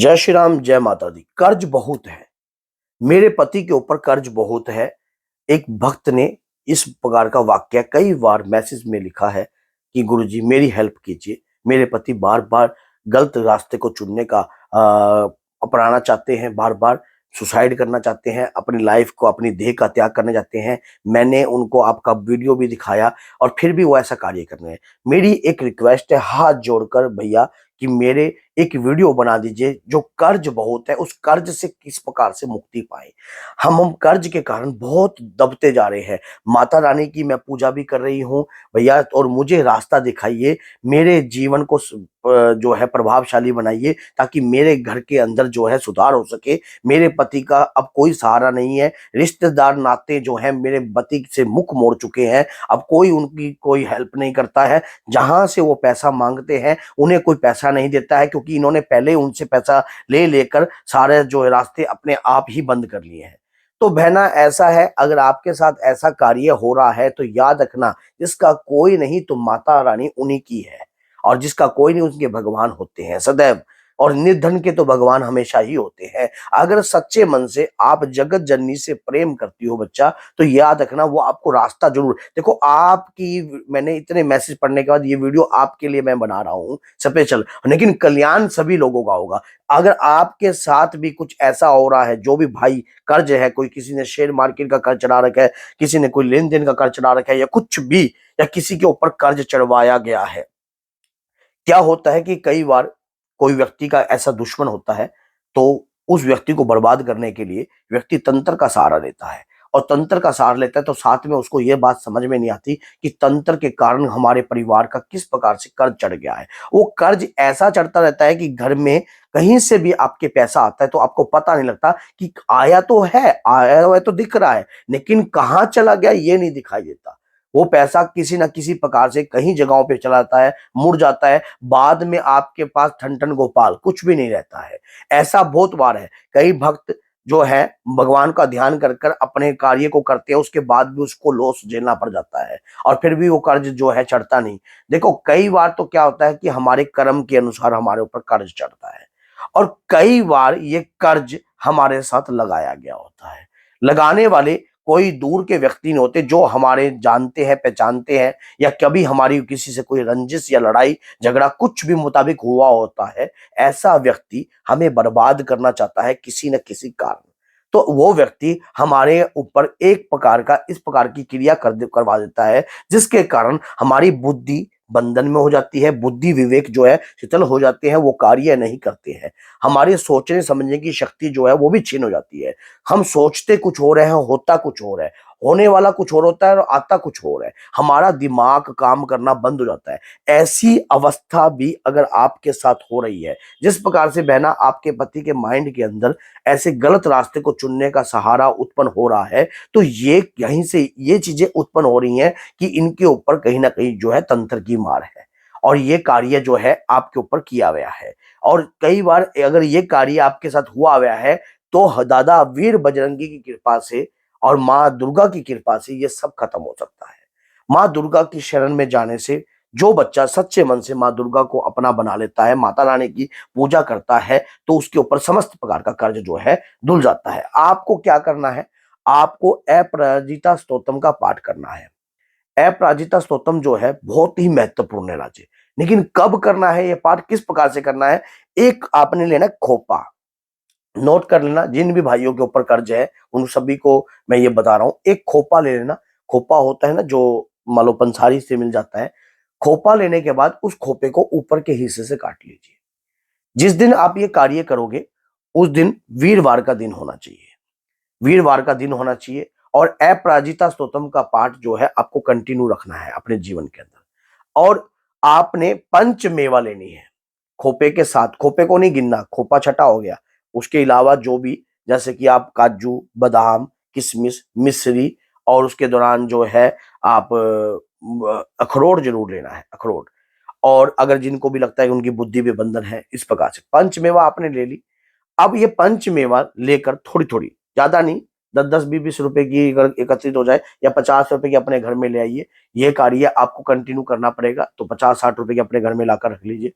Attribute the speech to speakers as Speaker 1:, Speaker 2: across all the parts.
Speaker 1: जय श्री राम, जय माता दी। कर्ज बहुत है, मेरे पति के ऊपर कर्ज बहुत है। एक भक्त ने इस प्रकार का वाक्य कई बार मैसेज में लिखा है कि गुरुजी मेरी हेल्प कीजिए। मेरे पति बार बार गलत रास्ते को चुनने का अपनाना चाहते हैं, बार बार सुसाइड करना चाहते हैं, अपनी लाइफ को, अपनी देह का त्याग करने चाहते हैं। मैंने उनको आपका वीडियो भी दिखाया और फिर भी वो ऐसा कार्य कर रहे हैं। मेरी एक रिक्वेस्ट है हाथ जोड़कर भैया कि मेरे एक वीडियो बना दीजिए। जो कर्ज बहुत है, उस कर्ज से किस प्रकार से मुक्ति पाए। हम कर्ज के कारण बहुत दबते जा रहे हैं। माता रानी की मैं पूजा भी कर रही हूँ भैया, और मुझे रास्ता दिखाइए, मेरे जीवन को जो है प्रभावशाली बनाइए, ताकि मेरे घर के अंदर जो है सुधार हो सके। मेरे पति का अब कोई सहारा नहीं है, रिश्तेदार नाते जो है मेरे पति से मुख मोड़ चुके हैं। अब कोई उनकी कोई हेल्प नहीं करता है। जहां से वो पैसा मांगते हैं उन्हें कोई पैसा नहीं देता है, क्योंकि इन्होंने पहले उनसे पैसा ले लेकर सारे जो रास्ते अपने आप ही बंद कर लिए हैं। तो बहना ऐसा है, अगर आपके साथ ऐसा कार्य हो रहा है तो याद रखना, जिसका कोई नहीं तो माता रानी उन्हीं की है, और जिसका कोई नहीं उनके भगवान होते हैं सदैव। और निर्धन के तो भगवान हमेशा ही होते हैं। अगर सच्चे मन से आप जगत जननी से प्रेम करती हो बच्चा, तो याद रखना वो आपको रास्ता जरूर देखो। आपकी मैंने इतने मैसेज पढ़ने के बाद ये वीडियो आपके लिए मैं बना रहा हूँ स्पेशल, लेकिन कल्याण सभी लोगों का होगा। अगर आपके साथ भी कुछ ऐसा हो रहा है, जो भी भाई कर्ज है, कोई किसी ने शेयर मार्केट का कर्ज चढ़ा रखा है, किसी ने कोई लेन देन का कर्ज चढ़ा रखा है, या कुछ भी, या किसी के ऊपर कर्ज चढ़वाया गया है। क्या होता है कि कई बार कोई व्यक्ति का ऐसा दुश्मन होता है, तो उस व्यक्ति को बर्बाद करने के लिए व्यक्ति तंत्र का सहारा लेता है। और तंत्र का सहारा लेता है तो साथ में उसको ये बात समझ में नहीं आती कि तंत्र के कारण हमारे परिवार का किस प्रकार से कर्ज चढ़ गया है। वो कर्ज ऐसा चढ़ता रहता है कि घर में कहीं से भी आपके पैसा आता है तो आपको पता नहीं लगता कि आया तो है, आया हुआ तो दिख रहा है, लेकिन कहाँ चला गया ये नहीं दिखाई देता। वो पैसा किसी ना किसी प्रकार से कहीं जगहों पे चला जाता है, मुड़ जाता है। बाद में आपके पास ठन ठन गोपाल कुछ भी नहीं रहता है। ऐसा बहुत बार है। कई भक्त जो है भगवान का ध्यान कर कर अपने कार्य को करते हैं, उसके बाद भी उसको लॉस झेलना पड़ जाता है, और फिर भी वो कर्ज जो है चढ़ता नहीं। देखो कई बार तो क्या होता है कि हमारे कर्म के अनुसार हमारे ऊपर कर्ज चढ़ता है, और कई बार ये कर्ज हमारे साथ लगाया गया होता है। लगाने वाले कोई दूर के व्यक्ति नहीं होते, जो हमारे जानते हैं, पहचानते हैं, या कभी हमारी किसी से कोई रंजिश या लड़ाई झगड़ा कुछ भी मुताबिक हुआ होता है। ऐसा व्यक्ति हमें बर्बाद करना चाहता है किसी न किसी कारण। तो वो व्यक्ति हमारे ऊपर एक प्रकार का इस प्रकार की क्रिया करवा देता है, जिसके कारण हमारी बुद्धि बंधन में हो जाती है, बुद्धि विवेक जो है शिथिल हो जाते हैं, वो कार्य नहीं करते हैं। हमारे सोचने समझने की शक्ति जो है वो भी छीन हो जाती है। हम सोचते कुछ हो रहे हैं, होता कुछ हो रहा है, होने वाला कुछ और होता है और आता कुछ हो रहा है। हमारा दिमाग काम करना बंद हो जाता है। ऐसी अवस्था भी अगर आपके साथ हो रही है, जिस प्रकार से बहना आपके पति के माइंड के अंदर ऐसे गलत रास्ते को चुनने का सहारा उत्पन्न हो रहा है, तो ये यहीं से ये चीजें उत्पन्न हो रही हैं कि इनके ऊपर कहीं ना कहीं जो है तंत्र की मार है, और ये कार्य जो है आपके ऊपर किया गया है। और कई बार अगर ये कार्य आपके साथ हुआ गया है, तो दादा वीर बजरंगी की कृपा से और माँ दुर्गा की कृपा से ये सब खत्म हो सकता है। माँ दुर्गा की शरण में जाने से जो बच्चा सच्चे मन से माँ दुर्गा को अपना बना लेता है, माता रानी की पूजा करता है, तो उसके ऊपर समस्त प्रकार का कर्ज जो है धुल जाता है। आपको क्या करना है? आपको अपराजिता स्तोत्रम का पाठ करना है। अपराजिता स्तोत्रम जो है बहुत ही महत्वपूर्ण है राजे। लेकिन कब करना है ये पाठ, किस प्रकार से करना है? एक आपने लेना है खोपा। नोट कर लेना, जिन भी भाइयों के ऊपर कर्ज है उन सभी को मैं ये बता रहा हूँ। एक खोपा ले लेना। खोपा होता है ना जो मान लो पंसारी से मिल जाता है। खोपा लेने के बाद उस खोपे को ऊपर के हिस्से से काट लीजिए। जिस दिन आप ये कार्य करोगे उस दिन वीरवार का दिन होना चाहिए। वीरवार का दिन होना चाहिए, और अपराजिता स्तोत्रम का पाठ जो है आपको कंटिन्यू रखना है अपने जीवन के अंदर। और आपने पंच मेवा लेनी है खोपे के साथ। खोपे को नहीं गिनना, खोपा छठा हो गया। उसके अलावा जो भी, जैसे कि आप काजू, बादाम, किशमिश, मिश्री, और उसके दौरान जो है आप अखरोट जरूर लेना है, अखरोट। और अगर जिनको भी लगता है कि उनकी बुद्धि में बंधन है, इस प्रकार से पंचमेवा आपने ले ली। अब ये पंचमेवा लेकर थोड़ी थोड़ी, ज्यादा नहीं, 10-10, 20-20 रुपए की अगर एकत्रित हो जाए, या 50 रुपए की अपने घर में ले आइए। ये कार्य आपको कंटिन्यू करना पड़ेगा, तो 50-60 रुपए की अपने घर में लाकर रख लीजिए।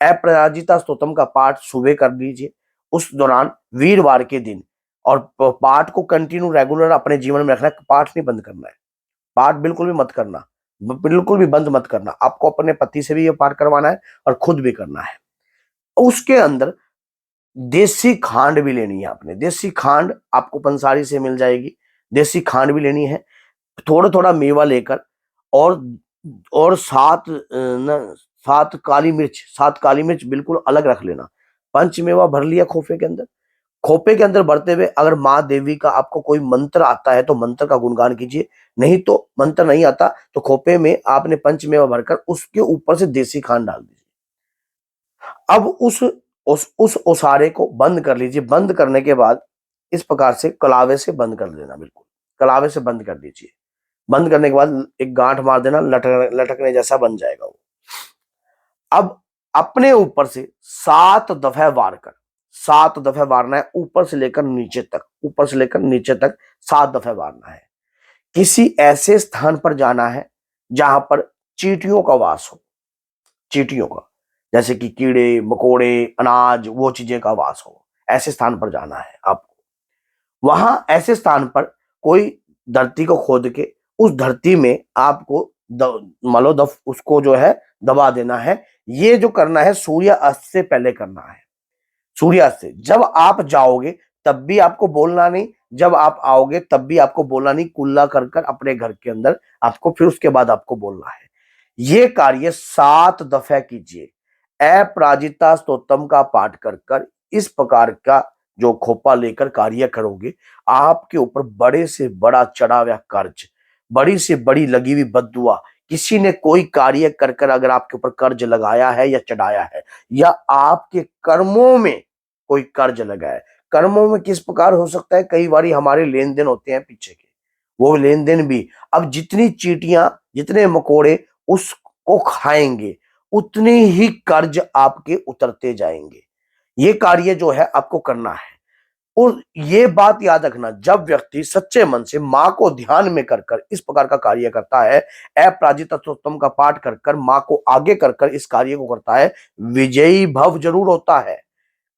Speaker 1: अपराजिता स्तोत्रम का पाठ सुबह कर लीजिए, उस दौरान वीरवार के दिन, और पाठ को कंटिन्यू रेगुलर अपने जीवन में रखना है। पाठ नहीं बंद करना है, पाठ बिल्कुल भी मत करना, बिल्कुल भी बंद मत करना। आपको अपने पति से भी ये पाठ करवाना है और खुद भी करना है। उसके अंदर देसी खांड भी लेनी है आपने। देसी खांड आपको पंसारी से मिल जाएगी, देसी खांड भी लेनी है। थोड़ा थोड़ा मेवा लेकर, और सात न 7 काली मिर्च, 7 काली मिर्च बिल्कुल अलग रख लेना। पंच मेवा भर लिया खोपे के अंदर। खोपे के अंदर भरते हुए अगर माँ देवी का आपको कोई मंत्र आता है तो मंत्र का गुणगान कीजिए, नहीं तो मंत्र नहीं आता तो खोपे में आपने पंचमेवा भरकर उसके ऊपर से देसी खांड डाल दीजिए। अब उस ओसारे को बंद कर लीजिए। बंद करने के बाद इस प्रकार से कलावे से बंद कर देना, बिल्कुल कलावे से बंद कर दीजिए। बंद करने के बाद एक गांठ मार देना, लटकने जैसा बन जाएगा वो। अब अपने ऊपर से 7 दफे वार कर, 7 दफे वारना है, ऊपर से लेकर नीचे तक, ऊपर से लेकर नीचे तक 7 दफे वारना है। किसी ऐसे स्थान पर जाना है जहां पर चींटियों का वास हो, चींटियों का, जैसे कि कीड़े मकोड़े अनाज वो चीजें का वास हो, ऐसे स्थान पर जाना है आपको। वहां ऐसे स्थान पर कोई धरती को खोद के उस धरती में आपको उसको जो है दबा देना है। ये जो करना है सूर्य अस्त से पहले करना है। सूर्य अस्त से जब आप जाओगे तब भी आपको बोलना नहीं, जब आप आओगे तब भी आपको बोलना नहीं। कुल्ला कर कर अपने घर के अंदर आपको, फिर उसके बाद आपको बोलना है। ये कार्य 7 दफे कीजिए। अपराजिता स्तोत्रम का पाठ कर कर इस प्रकार का जो खोपा लेकर कार्य करोगे, आपके ऊपर बड़े से बड़ा चढ़ा हुआ कर्ज, बड़ी से बड़ी लगी हुई बद्दुआ, किसी ने कोई कार्य कर कर अगर आपके ऊपर कर्ज लगाया है या चढ़ाया है, या आपके कर्मों में कोई कर्ज लगा है। कर्मों में किस प्रकार हो सकता है, कई बार हमारे लेन देन होते हैं पीछे के, वो लेन देन भी, अब जितनी चींटियां जितने मकोड़े उसको खाएंगे उतने ही कर्ज आपके उतरते जाएंगे। ये कार्य जो है आपको करना है। और ये बात याद रखना, जब व्यक्ति सच्चे मन से माँ को ध्यान में कर कर इस प्रकार का कार्य करता है, अपराजित अष्टोत्तम का पाठ कर कर माँ को आगे कर कर इस कार्य को करता है, विजयी भव जरूर होता है,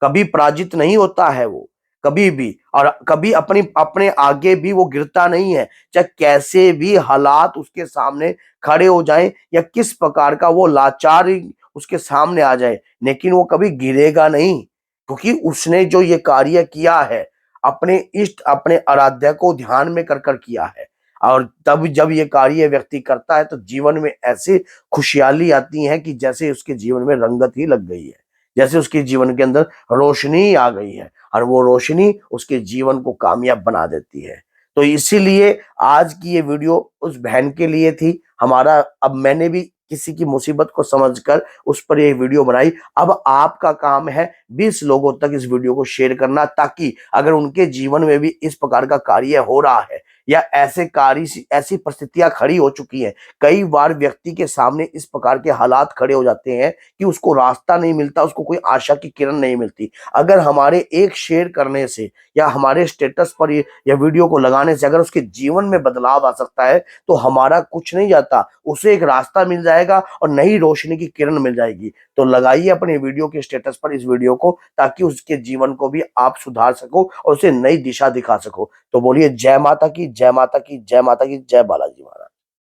Speaker 1: कभी पराजित नहीं होता है वो, कभी भी। और कभी अपने आगे भी वो गिरता नहीं है, चाहे कैसे भी हालात उसके सामने खड़े हो जाएं या किस प्रकार का वो लाचार उसके सामने आ जाए, लेकिन वो कभी गिरेगा नहीं, क्योंकि उसने जो ये कार्य किया है अपने इष्ट अपने आराध्य को ध्यान में कर कर किया है। और तब जब ये कार्य व्यक्ति करता है तो जीवन में ऐसी खुशहाली आती है कि जैसे उसके जीवन में रंगत ही लग गई है, जैसे उसके जीवन के अंदर रोशनी आ गई है, और वो रोशनी उसके जीवन को कामयाब बना देती है। तो इसीलिए आज की ये वीडियो उस बहन के लिए थी हमारा। अब मैंने भी किसी की मुसीबत को समझकर उस पर ये वीडियो बनाई। अब आपका काम है 20 लोगों तक इस वीडियो को शेयर करना, ताकि अगर उनके जीवन में भी इस प्रकार का कार्य हो रहा है या ऐसी परिस्थितियां खड़ी हो चुकी हैं, कई बार व्यक्ति के सामने इस प्रकार के हालात खड़े हो जाते हैं कि उसको रास्ता नहीं मिलता, उसको कोई आशा की किरण नहीं मिलती। अगर हमारे एक शेयर करने से या हमारे स्टेटस पर या वीडियो को लगाने से अगर उसके जीवन में बदलाव आ सकता है, तो हमारा कुछ नहीं जाता, उसे एक रास्ता मिल जाएगा और नई रोशनी की किरण मिल जाएगी। तो लगाइए अपने वीडियो के स्टेटस पर इस वीडियो को, ताकि उसके जीवन को भी आप सुधार सको और उसे नई दिशा दिखा सको। तो बोलिए जय माता की, जय माता की, जय माता की, जय बालाजी महाराज।